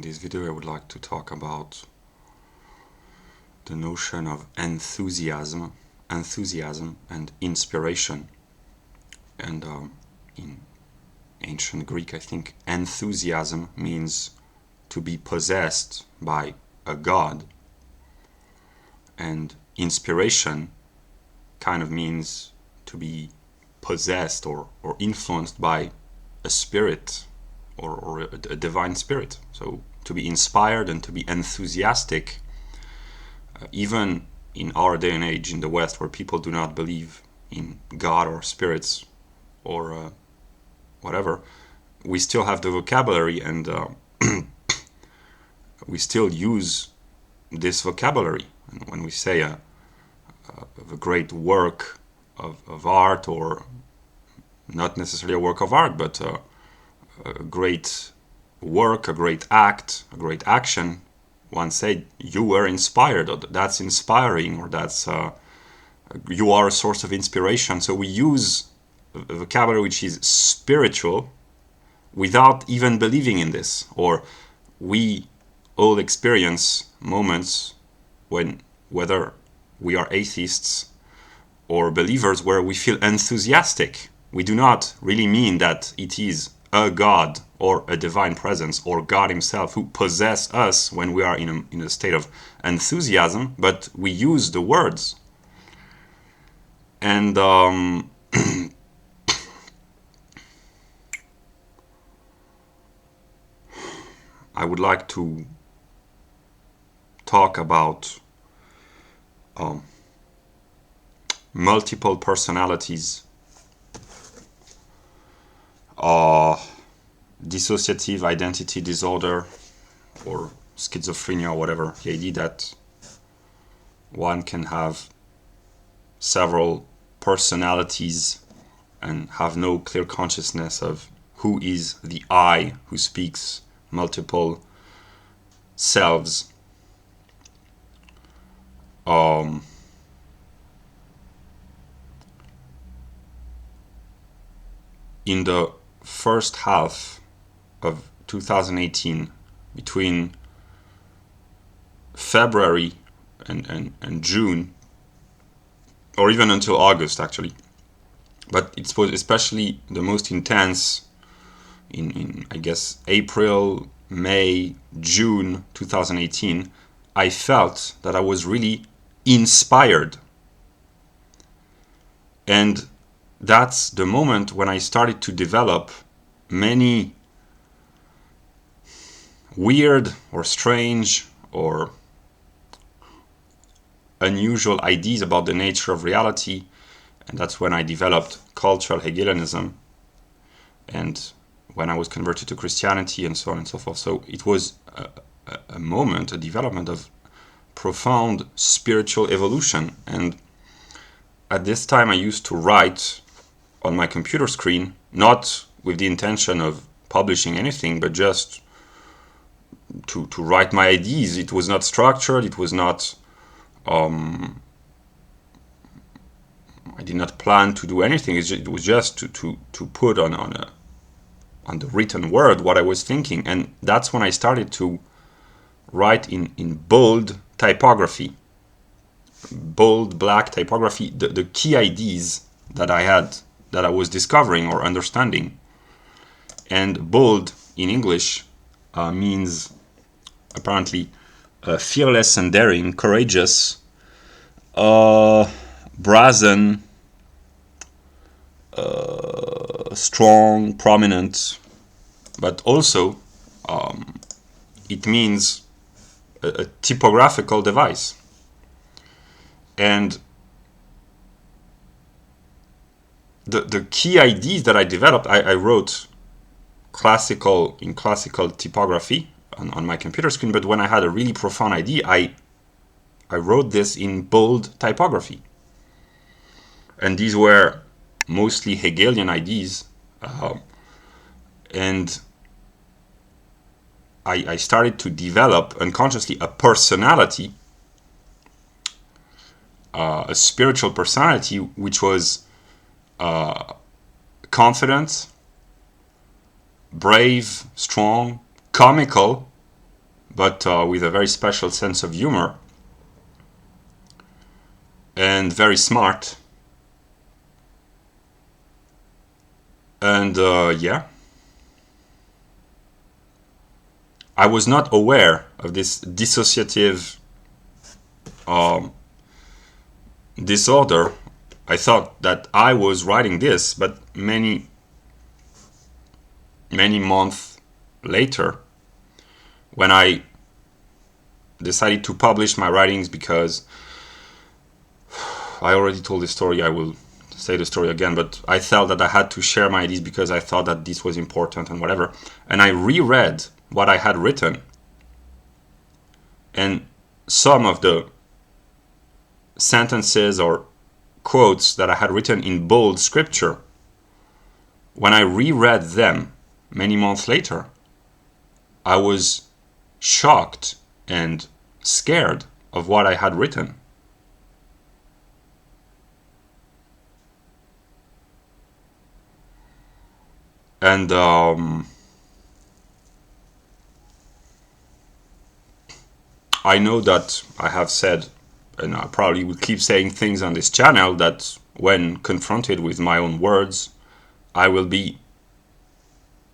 this video I would like to talk about the notion of enthusiasm and inspiration. And in ancient Greek, I think enthusiasm means to be possessed by a god, and inspiration kind of means to be possessed or influenced by a spirit or a divine spirit. So to be inspired and to be enthusiastic, even in our day and age in the West, where people do not believe in God or spirits or whatever, we still have the vocabulary, and we still use this vocabulary. And when we say a great work of art, or not necessarily a work of art, but a great work, a great act, a great action, one said you were inspired, or that's inspiring, or that's you are a source of inspiration. So we use a vocabulary which is spiritual without even believing in this. Or we all experience moments when, whether we are atheists or believers, where we feel enthusiastic. We do not really mean that it is a God or a divine presence or God himself who possess us when we are in a state of enthusiasm, but we use the words. And I would like to talk about multiple personalities, dissociative identity disorder, or schizophrenia, or whatever. The idea that one can have several personalities and have no clear consciousness of who is the I who speaks multiple selves. In the first half of 2018, between February and June, or even until August actually, but it was especially the most intense in I guess April, May, June 2018, I felt that I was really inspired. And that's the moment when I started to develop many weird or strange or unusual ideas about the nature of reality. And that's when I developed cultural Hegelianism, and when I was converted to Christianity, and so on and so forth. So it was a moment, a development of profound spiritual evolution. And at this time I used to write on my computer screen, not with the intention of publishing anything, but just to write my ideas. It was not structured, it was not I did not plan to do anything. It was just to put on the written word what I was thinking. And that's when I started to write in bold typography, bold black typography, the key ideas that I had, that I was discovering or understanding. And bold in English means apparently fearless and daring, courageous, brazen, strong, prominent, but also it means a typographical device. And the key ideas that I developed, I wrote classical typography on my computer screen, but when I had a really profound idea, I wrote this in bold typography. And these were mostly Hegelian ideas, and I started to develop unconsciously a personality, a spiritual personality, which was confident, brave, strong, comical, but with a very special sense of humor and very smart. And yeah, I was not aware of this dissociative disorder. I thought that I was writing this, but many months later, when I decided to publish my writings, because I already told this story, I will say the story again, but I felt that I had to share my ideas because I thought that this was important and whatever. And I reread what I had written, and some of the sentences or quotes that I had written in bold scripture, when I reread them many months later, I was shocked and scared of what I had written. And I know that I have said, and I probably will keep saying things on this channel, that when confronted with my own words, I will be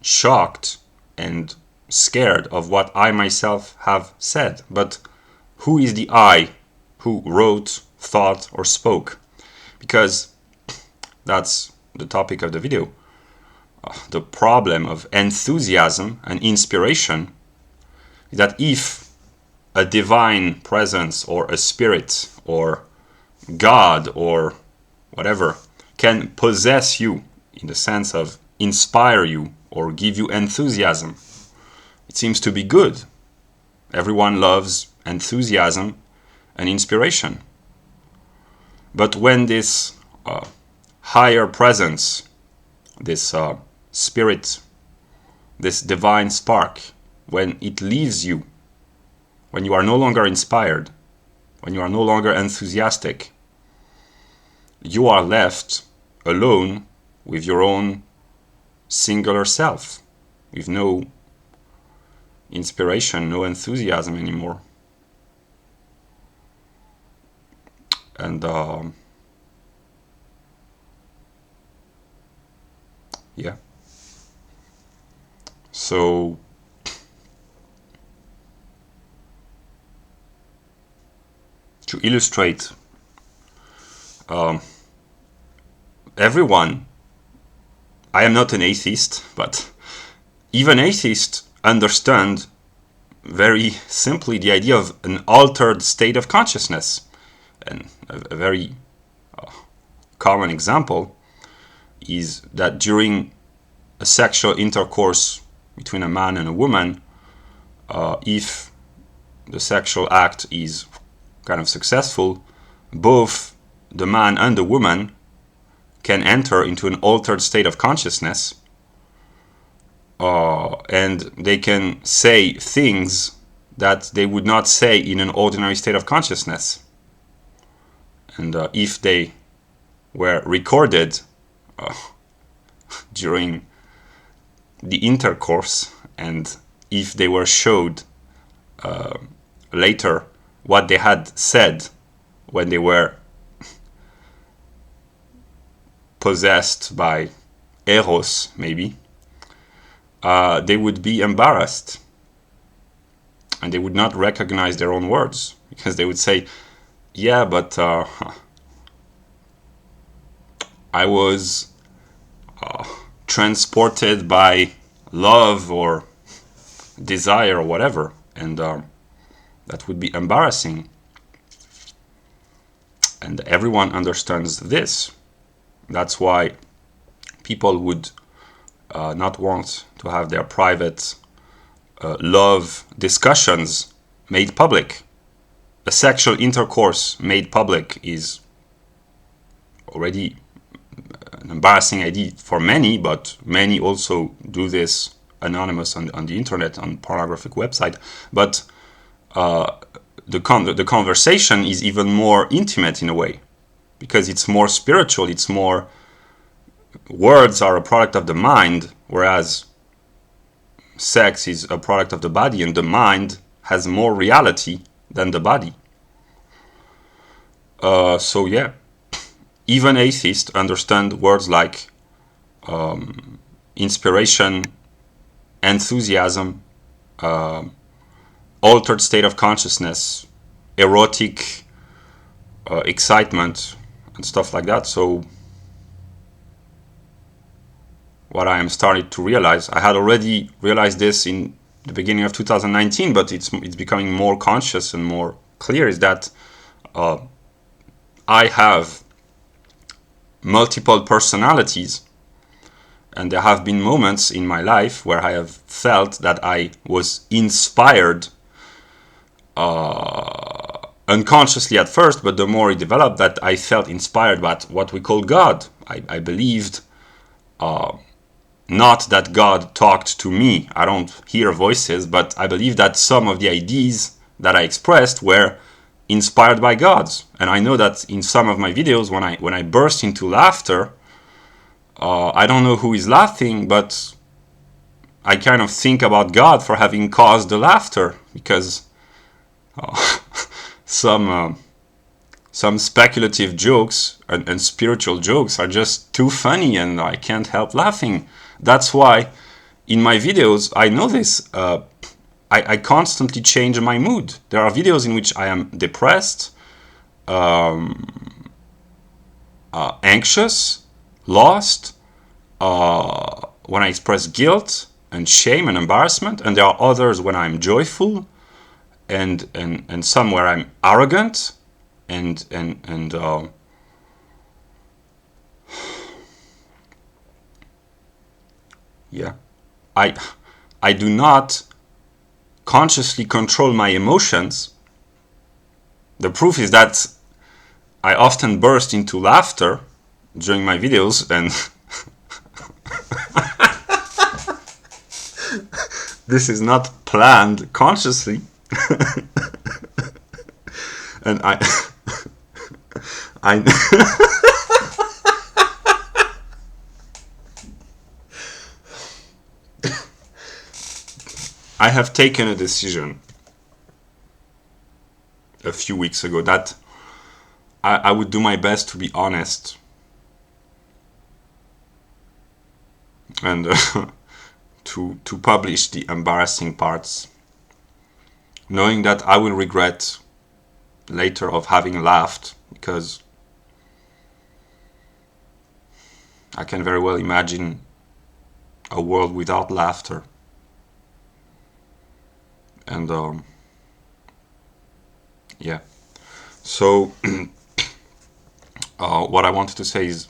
shocked and scared of what I myself have said. But who is the I who wrote, thought, or spoke? Because that's the topic of the video. The problem of enthusiasm and inspiration is that if a divine presence or a spirit or God or whatever can possess you in the sense of inspire you or give you enthusiasm, it seems to be good. Everyone loves enthusiasm and inspiration. But when this higher presence, this spirit, this divine spark, when it leaves you, when you are no longer inspired, when you are no longer enthusiastic, you are left alone with your own singular self, with no inspiration, no enthusiasm anymore. And yeah. So to illustrate, everyone, I am not an atheist, but even atheists understand very simply the idea of an altered state of consciousness. And a very common example is that during a sexual intercourse between a man and a woman, if the sexual act is kind of successful, both the man and the woman can enter into an altered state of consciousness, and they can say things that they would not say in an ordinary state of consciousness. And if they were recorded during the intercourse, and if they were showed later what they had said when they were possessed by eros, maybe, they would be embarrassed and they would not recognize their own words, because they would say, yeah, but I was transported by love or desire or whatever, and that would be embarrassing. And everyone understands this. That's why people would not want to have their private love discussions made public. A sexual intercourse made public is already an embarrassing idea for many, but many also do this anonymous on the internet, on pornographic website. But the conversation is even more intimate in a way, because it's more spiritual, it's more, words are a product of the mind, whereas sex is a product of the body, and the mind has more reality than the body. So yeah, even atheists understand words like inspiration, enthusiasm, altered state of consciousness, erotic excitement, and stuff like that. So what I am starting to realize, I had already realized this in the beginning of 2019, but it's becoming more conscious and more clear, is that I have multiple personalities, and there have been moments in my life where I have felt that I was inspired unconsciously at first, but the more it developed, that I felt inspired by what we call God. I believed not that God talked to me. I don't hear voices, but I believe that some of the ideas that I expressed were inspired by God's. And I know that in some of my videos, when I burst into laughter, I don't know who is laughing, but I kind of think about God for having caused the laughter, because some speculative jokes and spiritual jokes are just too funny, and I can't help laughing. That's why in my videos, I know this, I constantly change my mood. There are videos in which I am depressed, anxious, lost, when I express guilt and shame and embarrassment, and there are others when I'm joyful, and some where I'm arrogant, and yeah, I do not consciously control my emotions. The proof is that I often burst into laughter during my videos, and this is not planned consciously. And I I have taken a decision a few weeks ago that I would do my best to be honest, and to publish the embarrassing parts, knowing that I will regret later of having laughed, because I can very well imagine a world without laughter. And yeah, so what I wanted to say is,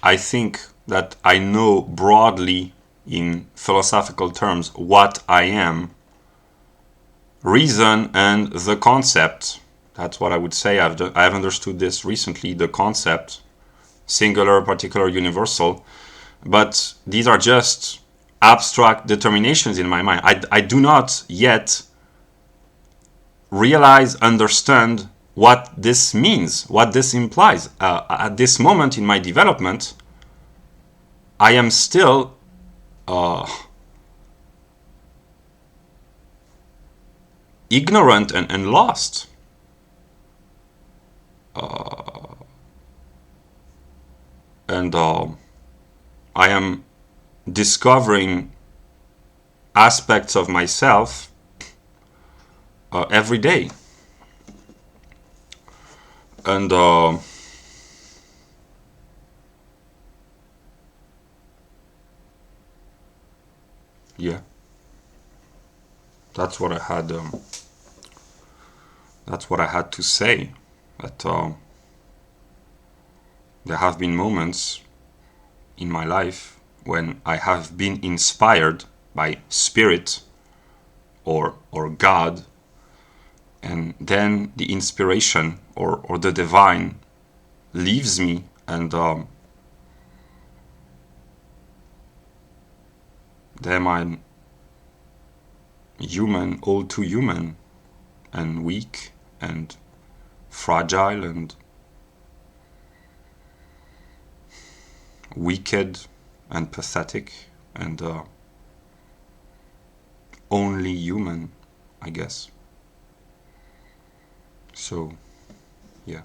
I think that I know broadly, in philosophical terms, what I am. Reason and the concept, that's what I would say. I've understood this recently, the concept, singular, particular, universal, but these are just abstract determinations in my mind. I do not yet realize, understand what this means, what this implies. At this moment in my development, I am still ignorant and lost. And I am discovering aspects of myself every day. And yeah, that's what I had. That's what I had to say. That there have been moments in my life when I have been inspired by spirit or God, and then the inspiration or the divine leaves me, and then I'm human, all too human, and weak and fragile, and wicked and pathetic and only human, I guess. So, yeah.